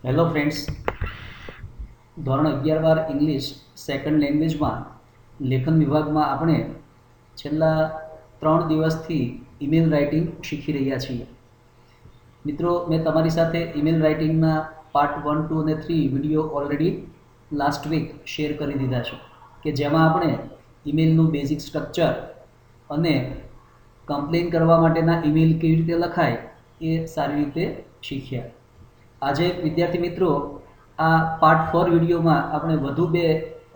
Hello friends, ધોરણ 11 English second લેંગ્વેજમાં લેખન વિભાગમાં આપણે છેલ્લા 3 દિવસથી ઈમેલ રાઇટિંગ શીખી રહ્યા છીએ. મિત્રો, મેં તમારી સાથે ઈમેલ રાઇટિંગના પાર્ટ 1, 2 અને 3 video already last week share કરી દીધા છે કે જેમાં આપણે ઈમેલનું બેઝિક સ્ટ્રક્ચર અને કમ્પ્લેન કરવા માટેના ઈમેલ કેવી રીતે લખાય એ સારી રીતે શીખ્યા. આજે વિદ્યાર્થી મિત્રો, આ પાર્ટ 4 વિડીયોમાં આપણે વધુ બે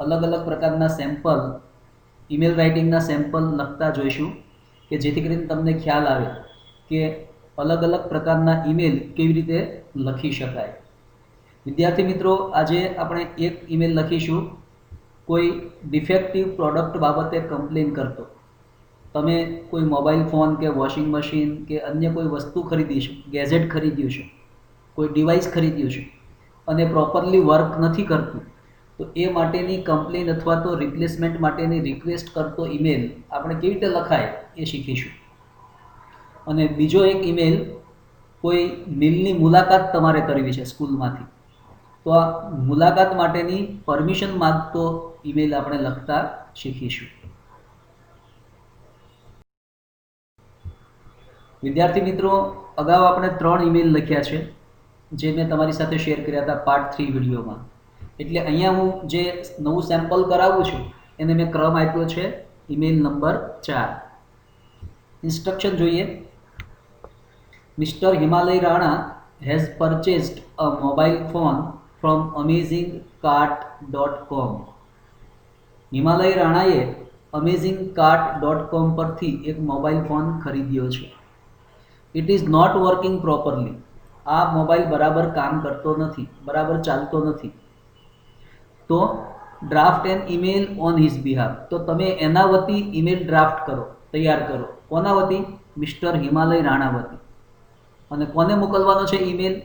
અલગ અલગ પ્રકારના સેમ્પલ ઈમેલ રાઇટિંગના સેમ્પલ લખતા જોઈશું કે જેથી કરીને તમને ખ્યાલ આવે કે અલગ અલગ પ્રકારના ઈમેલ કેવી રીતે લખી શકાય. વિદ્યાર્થી મિત્રો, આજે આપણે એક ઈમેલ લખીશું કોઈ ડિફેક્ટિવ પ્રોડક્ટ બાબતે કમ્પ્લેન કરતો. તમે કોઈ મોબાઈલ ફોન કે વોશિંગ મશીન કે અન્ય કોઈ વસ્તુ ખરીદી છે, ગેજેટ ખરીદ્યું છે, કોઈ ડિવાઇસ ખરીદ્યું છે અને પ્રોપરલી વર્ક નથી કરતું, તો એ માટેની કમ્પ્લેન અથવા તો રિપ્લેસમેન્ટ માટેની રિક્વેસ્ટ કરતો ઈમેલ આપણે કેવી રીતે લખાય એ શીખીશું. અને બીજો એક ઈમેલ, કોઈ મિલની મુલાકાત તમારે કરવી છે સ્કૂલમાંથી, તો આ મુલાકાત માટેની પરમિશન માંગતો ઈમેલ આપણે લખતા શીખીશું. વિદ્યાર્થી મિત્રો, અગાઉ આપણે 3 ઈમેલ લખ્યા છે જે મેં તમારી સાથે શેર કર્યા હતા પાર્ટ 3 વિડીયોમાં. એટલે અહીંયા હું જે નવું સેમ્પલ કરાવું છું એને મેં ક્રમ આપ્યો છે ઈમેલ નંબર 4. ઇન્સ્ટ્રક્શન જોઈએ. Mister Himalay Rana has purchased a mobile phone from amazingcart.com. Himalay રાણાએ amazingcart.com પરથી એક મોબાઈલ ફોન ખરીદ્યો છે. It is not working properly. આ મોબાઈલ બરાબર કામ કરતો નથી, બરાબર ચાલતો નથી. તો draft an email on his behalf. તો તમે એના વતી ઈમેલ ડ્રાફ્ટ કરો, તૈયાર કરો. કોના વતી? મિસ્ટર હિમાલય રાણા વતી. અને કોને મોકલવાનો છે email?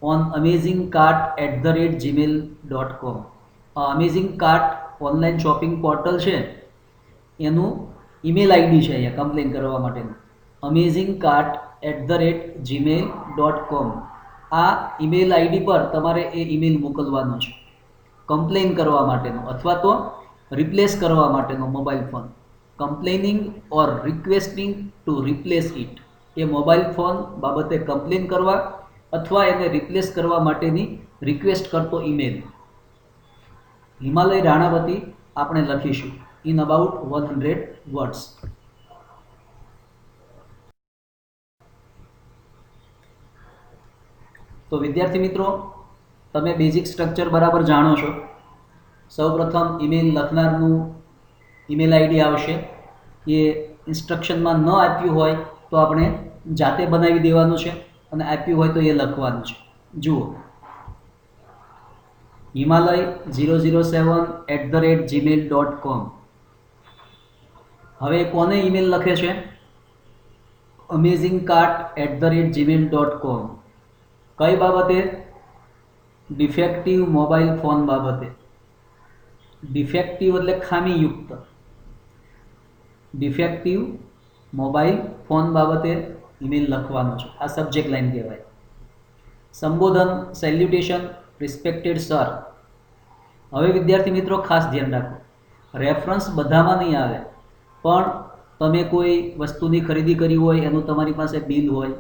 On amazingcart@gmail.com. Amazing cart online shopping portal છે, એનું ઈમેલ આઈડી છે અહીંયા કમ્પ્લેન કરવા માટેનું. amazingcart@gmail.com. આ ઈમેલ આઈડી પર તમારે એ ઈમેલ મોકલવાનો છે કમ્પ્લેન કરવા માટેનો અથવા તો રિપ્લેસ કરવા માટેનો mobile phone. Complaining or requesting to replace it. એ મોબાઈલ ફોન બાબતે કમ્પ્લેન કરવા અથવા એને રિપ્લેસ કરવા માટેની રિક્વેસ્ટ કરતો ઈમેલ હિમાલય રાણા વતી આપણે લખીશું ઇન અબાઉટ 100 વર્ડ્સ. તો વિદ્યાર્થી મિત્રો, તમે બેઝિક સ્ટ્રક્ચર બરાબર જાણો છો. સૌપ્રથમ ઈમેલ લખનારનું ઈમેલ આઈડી આવશે. એ ઇન્સ્ટ્રક્શનમાં ન આપ્યું હોય તો આપણે જાતે બનાવી દેવાનું છે અને આપ્યું હોય તો એ લખવાનું છે. જુઓ, હિમાલય 007@gmail.com. હવે કોને ઈમેલ લખે છે? amazingcart@gmail.com. કઈ બાબતે? ડિફેક્ટિવ મોબાઈલ ફોન બાબતે. ડિફેક્ટિવ એટલે ખામીયુક્ત. ડિફેક્ટિવ મોબાઈલ ફોન બાબતે ઈમેલ લખવાનો છે. આ સબ્જેક્ટ લાઈન કહેવાય. સંબોધન, સેલ્યુટેશન, રિસ્પેક્ટેડ સર. હવે વિદ્યાર્થી મિત્રો, ખાસ ધ્યાન રાખો, રેફરન્સ બધામાં નહીં આવે, પણ તમે કોઈ વસ્તુની ખરીદી કરી હોય, એનું તમારી પાસે બિલ હોય,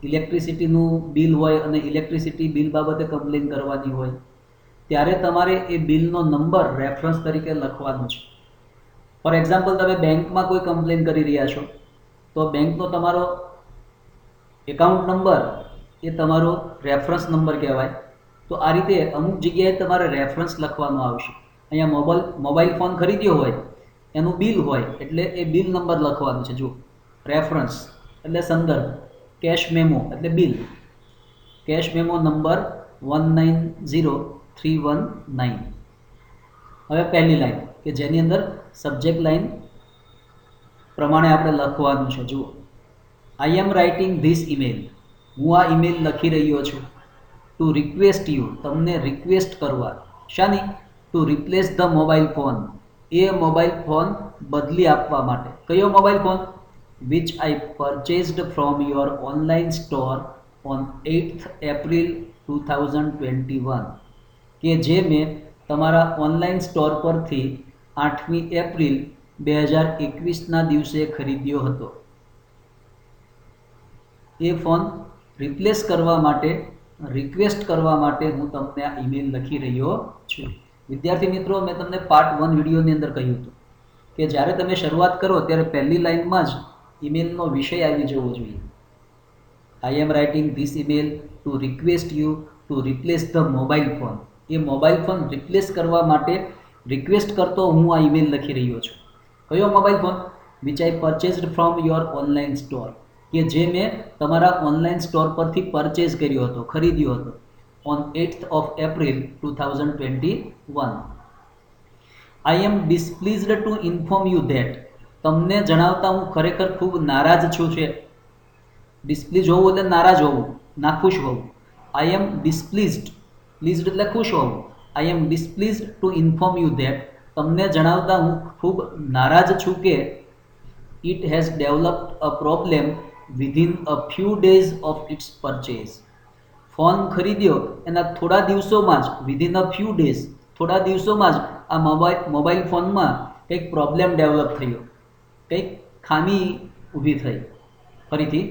ઇલેક્ટ્રિસિટીનું બિલ હોય અને ઇલેક્ટ્રિસિટી બિલ બાબતે કમ્પ્લેન કરવાની હોય, ત્યારે તમારે એ બિલનો નંબર રેફરન્સ તરીકે લખવાનો છે. ફોર એક્ઝામ્પલ, તમે બેંકમાં કોઈ કમ્પ્લેન કરી રહ્યા છો તો બેંકનો તમારો એકાઉન્ટ નંબર એ તમારો રેફરન્સ નંબર કહેવાય. તો આ રીતે અમુક જગ્યાએ તમારે રેફરન્સ લખવાનો આવશે. અહીંયા મોબાઈલ ફોન ખરીદ્યો હોય, એનું બિલ હોય એટલે એ બિલ નંબર લખવાનો છે. જો, રેફરન્સ એટલે સંદર્ભ, કેશ મેમો એટલે બિલ, કેશ મેમો નંબર 190319. હવે પહેલી લાઈન કે જેની અંદર સબ્જેક્ટ લાઈન પ્રમાણે આપણે લખવાનું છે. જુઓ, I am writing this email. હું આ ઈમેલ લખી રહ્યો છું ટુ રિક્વેસ્ટ યુ. તમને રિક્વેસ્ટ કરવા. શાની? To replace the mobile phone. એ મોબાઈલ ફોન બદલી આપવા માટે. કયો mobile phone? which I purchased from your online store on 8th April 2021 કે જે મેં તમારા ઓનલાઈન સ્ટોર પરથી 8મી એપ્રિલ 2021ના દિવસે ખરીદ્યો હતો. એ ફોન રિપ્લેસ કરવા માટે રિક્વેસ્ટ કરવા માટે હું તમને આ ઈમેલ લખી રહ્યો છું. વિદ્યાર્થી મિત્રો, મેં તમને પાર્ટ 1 વિડીયોની અંદર કહ્યું હતું કે જ્યારે તમે શરૂઆત કરો ત્યારે પહેલી લાઇનમાં જ ઈમેલનો વિષય આવી જવો જોઈએ. I am writing this email to request you to replace the mobile phone. એ મોબાઈલ ફોન રિપ્લેસ કરવા માટે રિક્વેસ્ટ કરતો હું આ ઈમેલ લખી રહ્યો છું. કયો mobile phone? Which I purchased from your online store, કે જે મેં તમારા ઓનલાઈન સ્ટોર પરથી પરચેઝ કર્યો હતો, ખરીદ્યો હતો on 8th of April 2021. I am displeased to inform you that. તમને જણાવતા હું ખરેખર ખૂબ નારાજ છું છે. ડિસપ્લીઝ હોવું એટલે નારાજ હોવું, નાખુશ હોવું. આઈ એમ ડિસપ્લીઝડ, પ્લીઝડ એટલે ખુશ હોવું. આઈ am displeased to inform you that. તમને જણાવતા હું ખૂબ નારાજ છું કે it has developed a problem within a few days of its purchase. Phone ખરીદ્યો એના થોડા દિવસોમાં જ, વિધિન અ ફ્યુ ડેઝ, થોડા દિવસોમાં જ આ મોબાઈલ ફોનમાં કંઈક પ્રોબ્લેમ ડેવલપ થયો, કંઈક ખામી ઊભી થઈ. ફરીથી,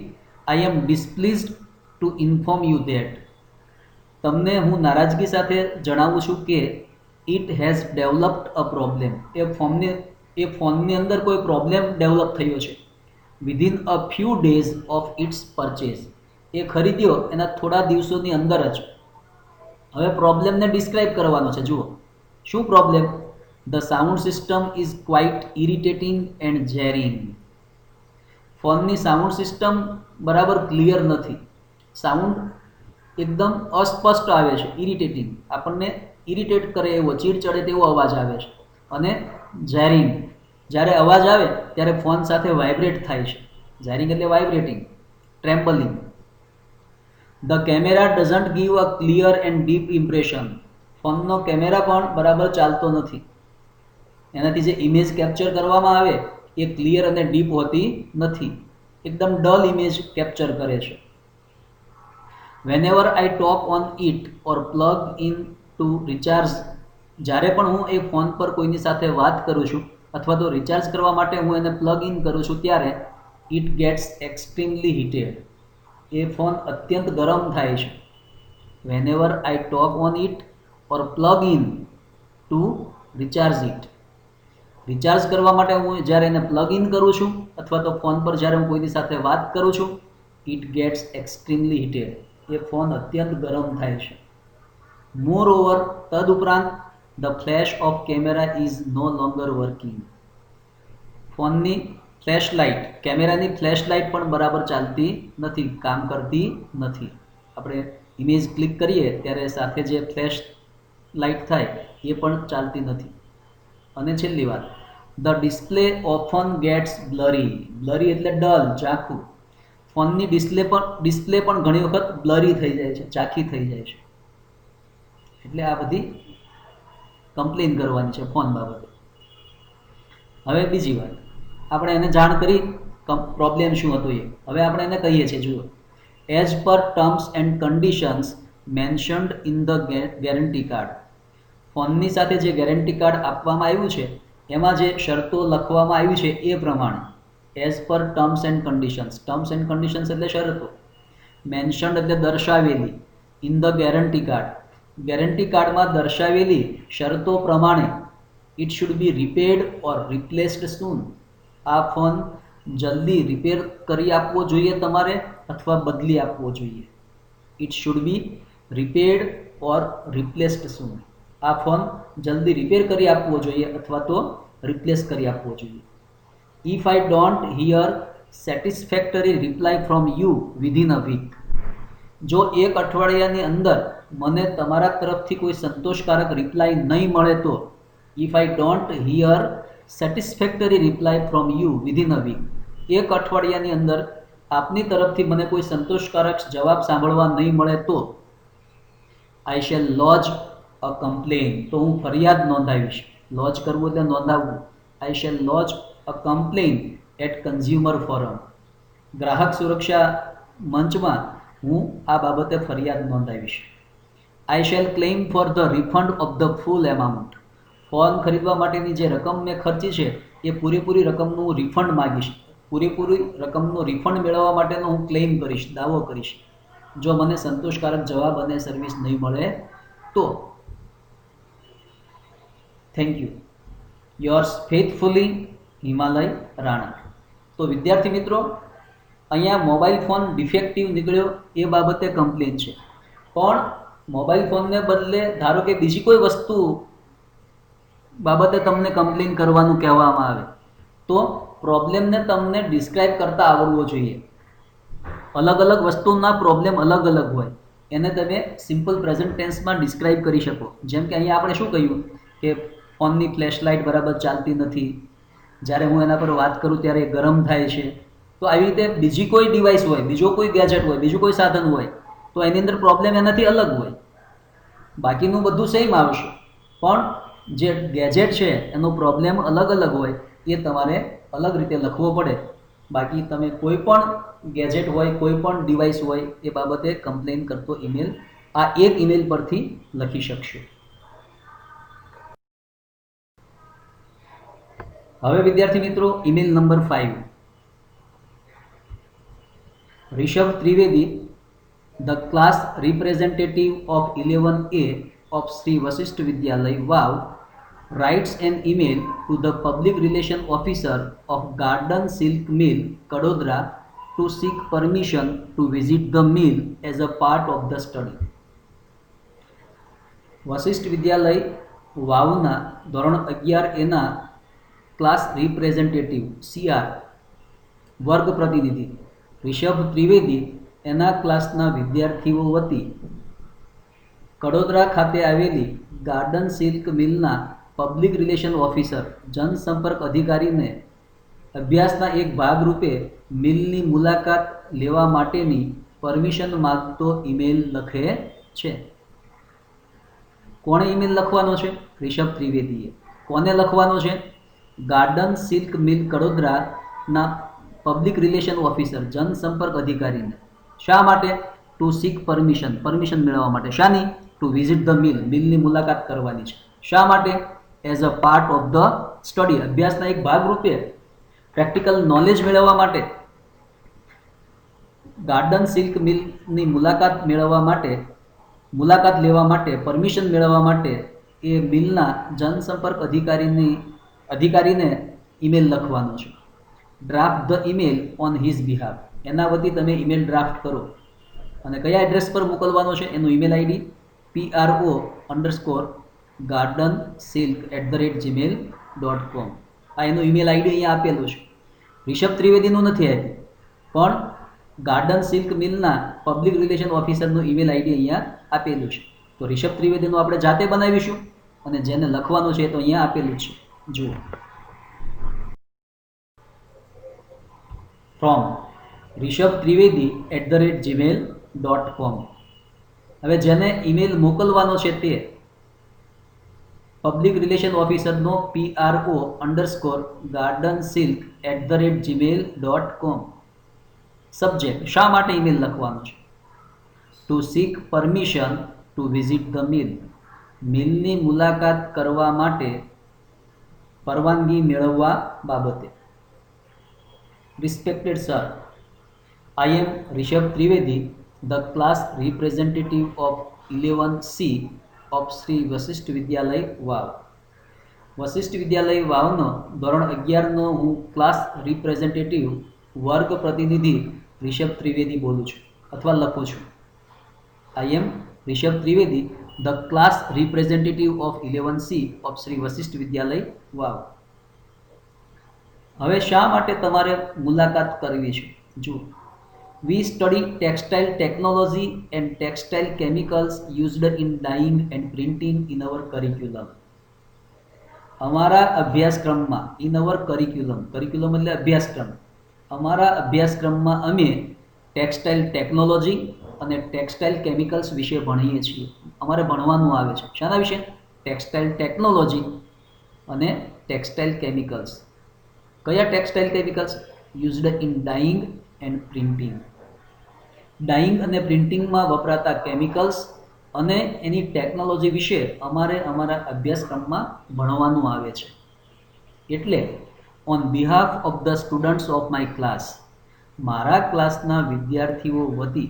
I am displeased to inform you that. તમને હું નારાજગી સાથે જણાવું છું કે it has developed a problem. એ ફોનની અંદર કોઈ પ્રોબ્લેમ ડેવલપ થયો છે. Within a few days of its purchase. એ ખરીદ્યો એના થોડા દિવસોની અંદર જ. હવે પ્રોબ્લેમને ડિસ્ક્રાઇબ કરવાનો છે. જુઓ, શું problem? The sound system is quite irritating and jarring. ફોનની સાઉન્ડ સિસ્ટમ બરાબર ક્લિયર નથી. સાઉન્ડ એકદમ અસ્પષ્ટ આવે છે, ઇરિટેટિંગ, આપણને ઇરિટેટ કરે એવો, ચીડ ચડે તેવો અવાજ આવે છે. અને જેરિંગ, જ્યારે અવાજ આવે ત્યારે ફોન સાથે વાઇબ્રેટ થાય છે. જેરિંગ એટલે vibrating, trembling. The camera doesn't give a clear and deep impression. ફોનનો કેમેરા પણ બરાબર ચાલતો નથી. એનાથી જે ઇમેજ કેપ્ચર કરવામાં આવે એ ક્લિયર અને ડીપ હોતી નથી, એકદમ ડલ ઇમેજ કેપ્ચર કરે છે. Whenever I talk on it or plug in to recharge. જ્યારે પણ હું એ ફોન પર કોઈની સાથે વાત કરું છું અથવા તો રિચાર્જ કરવા માટે હું એને પ્લગ ઇન કરું છું ત્યારે ઇટ ગેટ્સ એક્સ્ટ્રીમલી હીટેડ. એ ફોન અત્યંત ગરમ થાય છે. Whenever I talk on it or plug in to recharge it. Recharge કરવા માટે હું જ્યારે એને પ્લગ ઇન કરું છું અથવા તો ફોન પર જ્યારે હું કોઈની સાથે વાત કરું છું, ઇટ ગેટ્સ એક્સ્ટ્રીમલી હીટેડ. એ ફોન અત્યંત ગરમ થાય છે. મોર ઓવર, તદુપરાંત, the flash of camera is no longer working. ફોનની ફ્લેશ લાઇટ, કેમેરાની ફ્લેશ લાઇટ પણ બરાબર ચાલતી નથી, કામ કરતી નથી. આપણે ઇમેજ ક્લિક કરીએ ત્યારે સાથે જે ફ્લેશ લાઇટ થાય એ પણ ચાલતી નથી. અને છેલ્લી વાત, the display often gets blurry. Blurry એટલે ડલ, ઝાંખું. ફોનની ડિસ્પ્લે પણ ઘણી વખત બ્લરી થઈ જાય છે, ઝાંખી થઈ જાય છે. એટલે આ બધી કમ્પ્લેન કરવાની છે ફોન બાબતે. હવે બીજી વાત, આપણે એને જાણ કરી પ્રોબ્લેમ શું હતો એ. હવે આપણે એને કહીએ છીએ, જુઓ, as per terms and conditions mentioned in the guarantee card. ફોનની સાથે જે ગેરંટી કાર્ડ આપવામાં આવ્યું છે એમાં જે શરતો લખવામાં આવી છે એ પ્રમાણે, as per terms and conditions. Terms and conditions એટલે શરતો. મેન્શન્ડ એટલે દર્શાવેલી. In the guarantee card, guarantee કાર્ડમાં દર્શાવેલી શરતો પ્રમાણે it should be repaired or replaced soon. આ ફોન જલ્દી રિપેર કરી આપવો જોઈએ તમારે અથવા બદલી આપવો જોઈએ. It should be repaired or replaced soon. આ ફોન જલ્દી રિપેર કરી આપવો જોઈએ અથવા તો રિપ્લેસ કરી આપવો જોઈએ. If I don't hear satisfactory reply from you within a week. જો એક અઠવાડિયાની અંદર મને તમારા તરફથી કોઈ સંતોષકારક રિપ્લાય નહીં મળે તો, if I don't hear satisfactory reply from you within a week, એક અઠવાડિયાની અંદર આપની તરફથી મને કોઈ સંતોષકારક જવાબ સાંભળવા નહીં મળે તો, I shall lodge a complaint. તો હું ફરિયાદ નોંધાવીશ. લોજ કરવું એટલે નોંધાવવું. I shall lodge a complaint at consumer forum. ગ્રાહક સુરક્ષા મંચમાં હું આ બાબતે ફરિયાદ નોંધાવીશ. I shall claim for the refund of the full amount. Phone ખરીદવા માટેની જે રકમ મેં ખર્ચી છે એ પૂરેપૂરી રકમનું રિફંડ માગીશ. પૂરેપૂરી રકમનું રિફંડ મેળવવા માટેનો હું ક્લેમ કરીશ, દાવો કરીશ, જો મને સંતોષકારક જવાબ અને સર્વિસ નહીં મળે તો. Thank you. Yours faithfully, Himalay Rana. તો વિદ્યાર્થી મિત્રો, અહીંયા મોબાઈલ ફોન ડિફેક્ટિવ નીકળ્યો એ બાબતે કમ્પ્લેન છે, પણ મોબાઈલ ફોનને બદલે ધારો કે બીજી કોઈ વસ્તુ બાબતે તમને કમ્પ્લેન કરવાનું કહેવામાં આવે તો પ્રોબ્લેમને તમને ડિસ્ક્રાઇબ કરતા આવડવો જોઈએ. અલગ અલગ વસ્તુના પ્રોબ્લેમ અલગ અલગ હોય, એને તમે સિમ્પલ પ્રેઝન્ટ ટેન્સમાં ડિસ્ક્રાઇબ કરી શકો. જેમ કે અહીંયા આપણે શું કહ્યું કે ફોનની ફ્લેશલાઇટ બરાબર ચાલતી નથી, જ્યારે હું એના પર વાત કરું ત્યારે ગરમ થાય છે. તો આવી રીતે બીજી કોઈ ડિવાઇસ હોય, બીજો કોઈ ગેજેટ હોય, બીજું કોઈ સાધન હોય તો એની અંદર પ્રોબ્લેમ એનાથી અલગ હોય. બાકીનું બધું સેમ આવશે, પણ જે ગેજેટ છે એનો પ્રોબ્લેમ અલગ અલગ હોય, એ તમારે અલગ રીતે લખવો પડે. બાકી તમે કોઈ પણ ગેજેટ હોય, કોઈ પણ ડિવાઇસ હોય, એ બાબતે કમ્પ્લેન કરતો ઈમેલ આ એક ઈમેલ પરથી લખી શકશો. હવે વિદ્યાર્થી મિત્રો, email number 5. Rishabh Trivedi, the class representative of 11A of Sri Vasisht Vidyalay Vav, writes an email to the public relation officer of Garden Silk Mill, Kadodra, to seek permission to visit the mill as a part of the study. Vashishtha Vidyalaya વાવના ધોરણ 11A ના class representative CR વર્ગ પ્રતિનિધિ રિષભ ત્રિવેદી એના ક્લાસના વિદ્યાર્થીઓ વતી કડોદરા ખાતે આવેલી ગાર્ડન સિલ્ક મિલના પબ્લિક રિલેશન ઓફિસર, જનસંપર્ક અધિકારીને અભ્યાસના એક ભાગરૂપે મિલની મુલાકાત લેવા માટેની પરમિશન માગતો ઈમેલ લખે છે. કોણે ઈમેલ લખવાનો છે? રિષભ ત્રિવેદીએ. કોને લખવાનો છે? ગાર્ડન સિલ્ક મિલ કડોદરાના પબ્લિક રિલેશન ઓફિસર, જનસંપર્ક અધિકારીને. શા માટે? ટુ સીક પરમિશન, પરમિશન મેળવવા માટે. શાની? ટુ વિઝિટ ધ મિલ, મિલની મુલાકાત કરવાની છે. શા માટે? As a part of the study, અભ્યાસના એક ભાગરૂપે, પ્રેક્ટિકલ નોલેજ મેળવવા માટે. ગાર્ડન સિલ્ક મિલની મુલાકાત મેળવવા માટે, મુલાકાત લેવા માટે, પરમિશન મેળવવા માટે એ મિલના જનસંપર્ક અધિકારીને ઈમેલ લખવાનો છે. Draft the email on his behalf, એના વતી તમે ઈમેલ ડ્રાફ્ટ કરો અને કયા એડ્રેસ પર મોકલવાનો છે? એનું ઈમેલ આઈડી pro_gardensilk@gmail.com. આ એનું ઈમેલ આઈડી અહીંયા આપેલું છે. રિષભ ત્રિવેદીનું નથી આપ્યું, પણ ગાર્ડન સિલ્ક મિલના પબ્લિક રિલેશન ઓફિસરનું ઈમેલ આઈડી અહીંયા આપેલું છે. તો રિષભ ત્રિવેદીનું આપણે જાતે બનાવીશું અને જેને લખવાનું છે તો અહીંયા આપેલું છે, જુઓ. From rishabtrivedi@gmail.com. હવે જેને ઈમેલ મોકલવાનો છે તે પબ્લિક રિલેશન ઓફિસરનો pro_gardensilk@gmail.com. સબ્જેક્ટ, શા માટે ઈમેલ લખવાનો છે? To seek permission to visit the mill, મિલની મુલાકાત કરવા માટે પરવાનગી મેળવવા બાબતે. Respected sir, I am Rishabh Trivedi, the class representative of 11C of Sri Vasisht Vidyalay Vav. Vashishtha વિદ્યાલય વાવનો ધોરણ 11નો હું ક્લાસ રિપ્રેઝેન્ટેટિવ વર્ગ પ્રતિનિધિ રિષભ ત્રિવેદી બોલું છું અથવા લખું છું. I am Rishabh Trivedi, the class representative of 11C of Sri Vasisht Vidyalay Vav. હવે શા માટે તમારે મુલાકાત કરવી છે? જુઓ. We study textile technology and textile chemicals used in dyeing and printing in our curriculum. અમારા અભ્યાસક્રમમાં, in our curriculum, curriculum એટલે અભ્યાસક્રમ, અમારા અભ્યાસક્રમમાં અમે ટેક્સટાઇલ ટેકનોલોજી અને ટેક્સટાઇલ કેમિકલ્સ વિશે ભણીએ છીએ. અમારે ભણવાનું આવે છે. શાના વિશે? ટેક્સટાઇલ ટેકનોલોજી અને ટેક્સટાઇલ કેમિકલ્સ. કયા textile chemicals? Used in dying and printing. Dying અને પ્રિન્ટિંગમાં વપરાતા કેમિકલ્સ અને એની ટેકનોલોજી વિશે અમારે અમારા અભ્યાસક્રમમાં ભણવાનું આવે છે. એટલે on behalf of the students of my class, મારા ક્લાસના વિદ્યાર્થીઓ વતી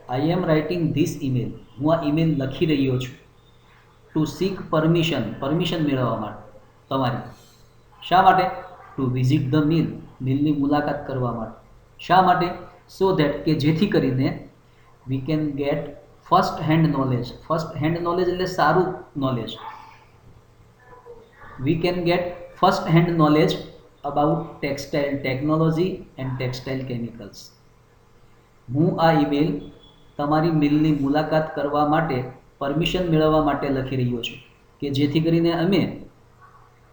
આઈ એમ રાઇટિંગ ધીસ ઈમેલ, હું આ ઈમેલ લખી રહ્યો છું, ટુ સીક પરમિશન મેળવવા માટે તમારી. શા માટે? ટુ વિઝિટ ધ મિલ, મિલની મુલાકાત કરવા માટે. શા માટે? સો ધેટ, કે જેથી કરીને we can get first hand knowledge. First hand knowledge એટલે સારું knowledge. We can get first hand knowledge about textile technology and textile chemicals. હું આ ઈમેલ તમારી મિલની મુલાકાત કરવા માટે પરમિશન મેળવવા માટે લખી રહ્યો છું, કે જેથી કરીને અમે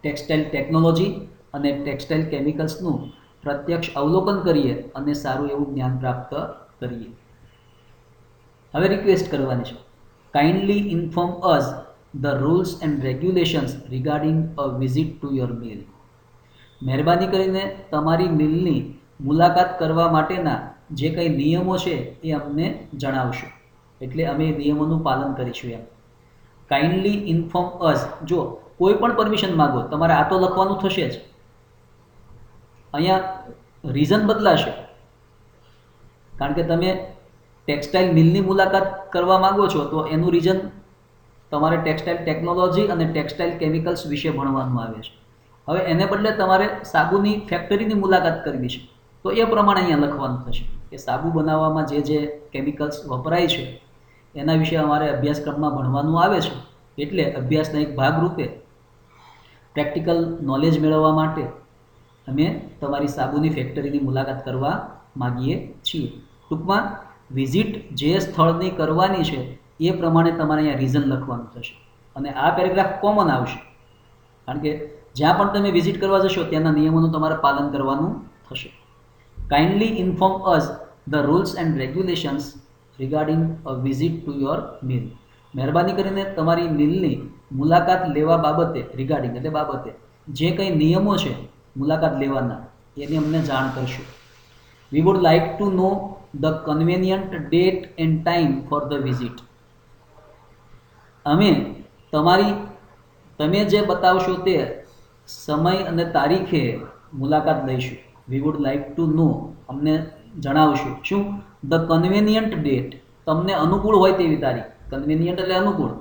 ટેક્સટાઇલ ટેકનોલોજી અને ટેક્સટાઇલ કેમિકલ્સનું પ્રત્યક્ષ અવલોકન કરીએ અને સારું એવું જ્ઞાન પ્રાપ્ત કરીએ. હવે રિક્વેસ્ટ કરવાની છે. Kindly inform us the rules and regulations regarding a visit to your mill. મહેરબાની કરીને તમારી મિલની મુલાકાત કરવા માટેના જે કંઈ નિયમો છે એ અમને જણાવશો, એટલે અમે એ નિયમોનું પાલન કરીશું એમ. કાઇન્ડલી ઇન્ફોર્મ અસ, જો કોઈ પણ પરમિશન માગો તમારે આ તો લખવાનું થશે જ. અહીંયા રીઝન બદલાશે, કારણ કે તમે ટેક્સટાઇલ મિલની મુલાકાત કરવા માંગો છો તો એનું રીઝન તમારે ટેક્સટાઇલ ટેકનોલોજી અને ટેક્સટાઇલ કેમિકલ્સ વિશે ભણવાનું આવે છે. હવે એને બદલે તમારે સાબુની ફેક્ટરીની મુલાકાત કરવી છે તો એ પ્રમાણે અહીંયા લખવાનું થશે કે સાબુ બનાવવામાં જે જે કેમિકલ્સ વપરાય છે એના વિશે અમારે અભ્યાસક્રમમાં ભણવાનું આવે છે. એટલે અભ્યાસના એક ભાગરૂપે પ્રેક્ટિકલ નોલેજ મેળવવા માટે અમે તમારી સાબુની ફેક્ટરીની મુલાકાત કરવા માગીએ છીએ. ટૂંકમાં વિઝિટ જે સ્થળની કરવાની છે એ પ્રમાણે તમારે અહીંયા રીઝન લખવાનું થશે અને આ પેરેગ્રાફ કોમન આવશે, કારણ કે જ્યાં પણ તમે વિઝિટ કરવા જશો ત્યાંના નિયમોનું તમારે પાલન કરવાનું થશે. Kindly inform us the rules and regulations regarding a visit to your mill. મહેરબાની કરીને તમારી મિલની મુલાકાત લેવા બાબતે, રિગાર્ડિંગ એટલે બાબતે જે કંઈ નિયમો છે મુલાકાત લેવાના એની અમને જાણ કરશો. We would like to know the convenient date and time for the visit. અમે તમે જે બતાવશો તે સમય અને તારીખે મુલાકાત લઈશું. વી વુડ લાઇક ટુ નો, અમને જણાવશું. શું? ધ કન્વેનિયન્ટ ડેટ, તમને અનુકૂળ હોય તેવી તારીખ. કન્વેનિયન્ટ એટલે અનુકૂળ,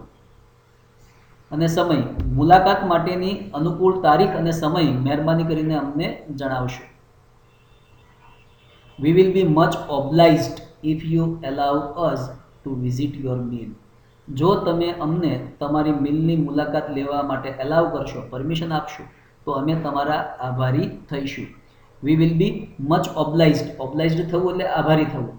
અને સમય, મુલાકાત માટેની અનુકૂળ તારીખ અને સમય મહેરબાની કરીને અમને જણાવશો. We will be much obliged if you allow us to visit your mill. જો તમે અમને તમારી મિલની મુલાકાત લેવા માટે એલાવ કરશો, પરમિશન આપશો, તો અમે તમારા આભારી થઈશું. વી વિલ બી મચ ઓબ્લાઇઝડ, ઓબ્લાઇઝડ થવું એટલે આભારી થવું.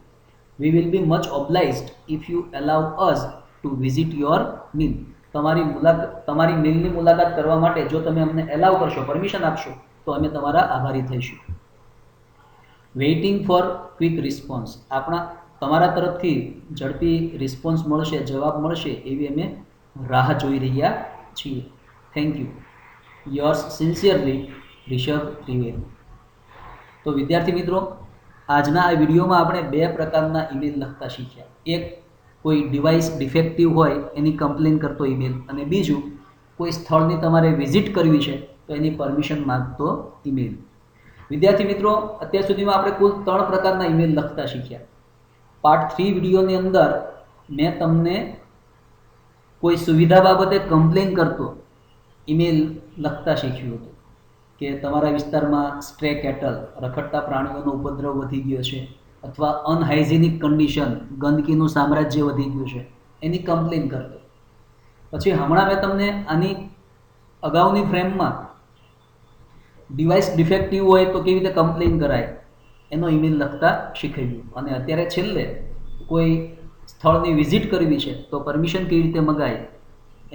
We will be much obliged if you allow us to visit your mill. તમારી મિલની મુલાકાત કરવા માટે જો તમે અમને એલાવ કરશો, પરમિશન આપશો, તો અમે તમારા આભારી થઈશું. Waiting for quick response. તમારા તરફથી ઝડપી રિસ્પોન્સ મળશે, જવાબ મળશે એવી અમે રાહ જોઈ રહ્યા છીએ. Thank you. Yours sincerely, Rishabh Trivedi. તો વિદ્યાર્થી મિત્રો, આજના આ વિડીયોમાં આપણે બે પ્રકારના ઈમેલ લખતા શીખ્યા. એક, કોઈ ડિવાઇસ ડિફેક્ટિવ હોય એની કમ્પ્લેન કરતો ઈમેલ, અને બીજું, કોઈ સ્થળની તમારે વિઝિટ કરવી છે તો એની પરમિશન માંગતો ઈમેલ. વિદ્યાર્થી મિત્રો, અત્યાર સુધીમાં આપણે કુલ 3 પ્રકારના ઈમેલ લખતા શીખ્યા. પાર્ટ 3 વિડીયોની અંદર મેં તમને કોઈ સુવિધા બાબતે કમ્પ્લેન કરતો ઈમેલ લખતા શીખ્યું હતું, કે તમારા વિસ્તારમાં સ્ટ્રે કેટલ, રખડતા પ્રાણીઓનો ઉપદ્રવ વધી ગયો છે, અથવા અનહાઇજેનિક કન્ડિશન, ગંદકીનું સામ્રાજ્ય વધી ગયું છે, એની કમ્પ્લેન કરતો. પછી હમણાં મેં તમને આની અગાઉની ફ્રેમમાં ડિવાઇસ ડિફેક્ટિવ હોય તો કેવી રીતે કમ્પ્લેન કરાય એનો ઈમેલ લખતા શીખવ્યું. અને અત્યારે છેલ્લે કોઈ સ્થળની વિઝિટ કરવી છે તો પરમિશન કેવી રીતે મગાય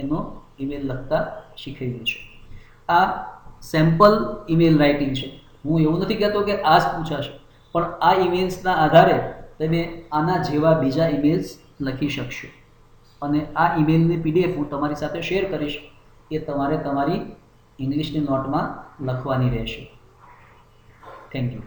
એનો ઈમેલ લખતા શીખવ્યું છે. આ સેમ્પલ ઈમેલ રાઇટિંગ છે. હું એવું નથી કહેતો કે આ જ પૂછાશે, પણ આ ઈમેલ્સના આધારે તમે આના જેવા બીજા ઈમેલ્સ લખી શકશો. અને આ ઈમેલની PDF હું તમારી સાથે શેર કરીશ, એ તમારે તમારી ઇંગ્લિશની નોટમાં લખવાની રહેશે. Thank you.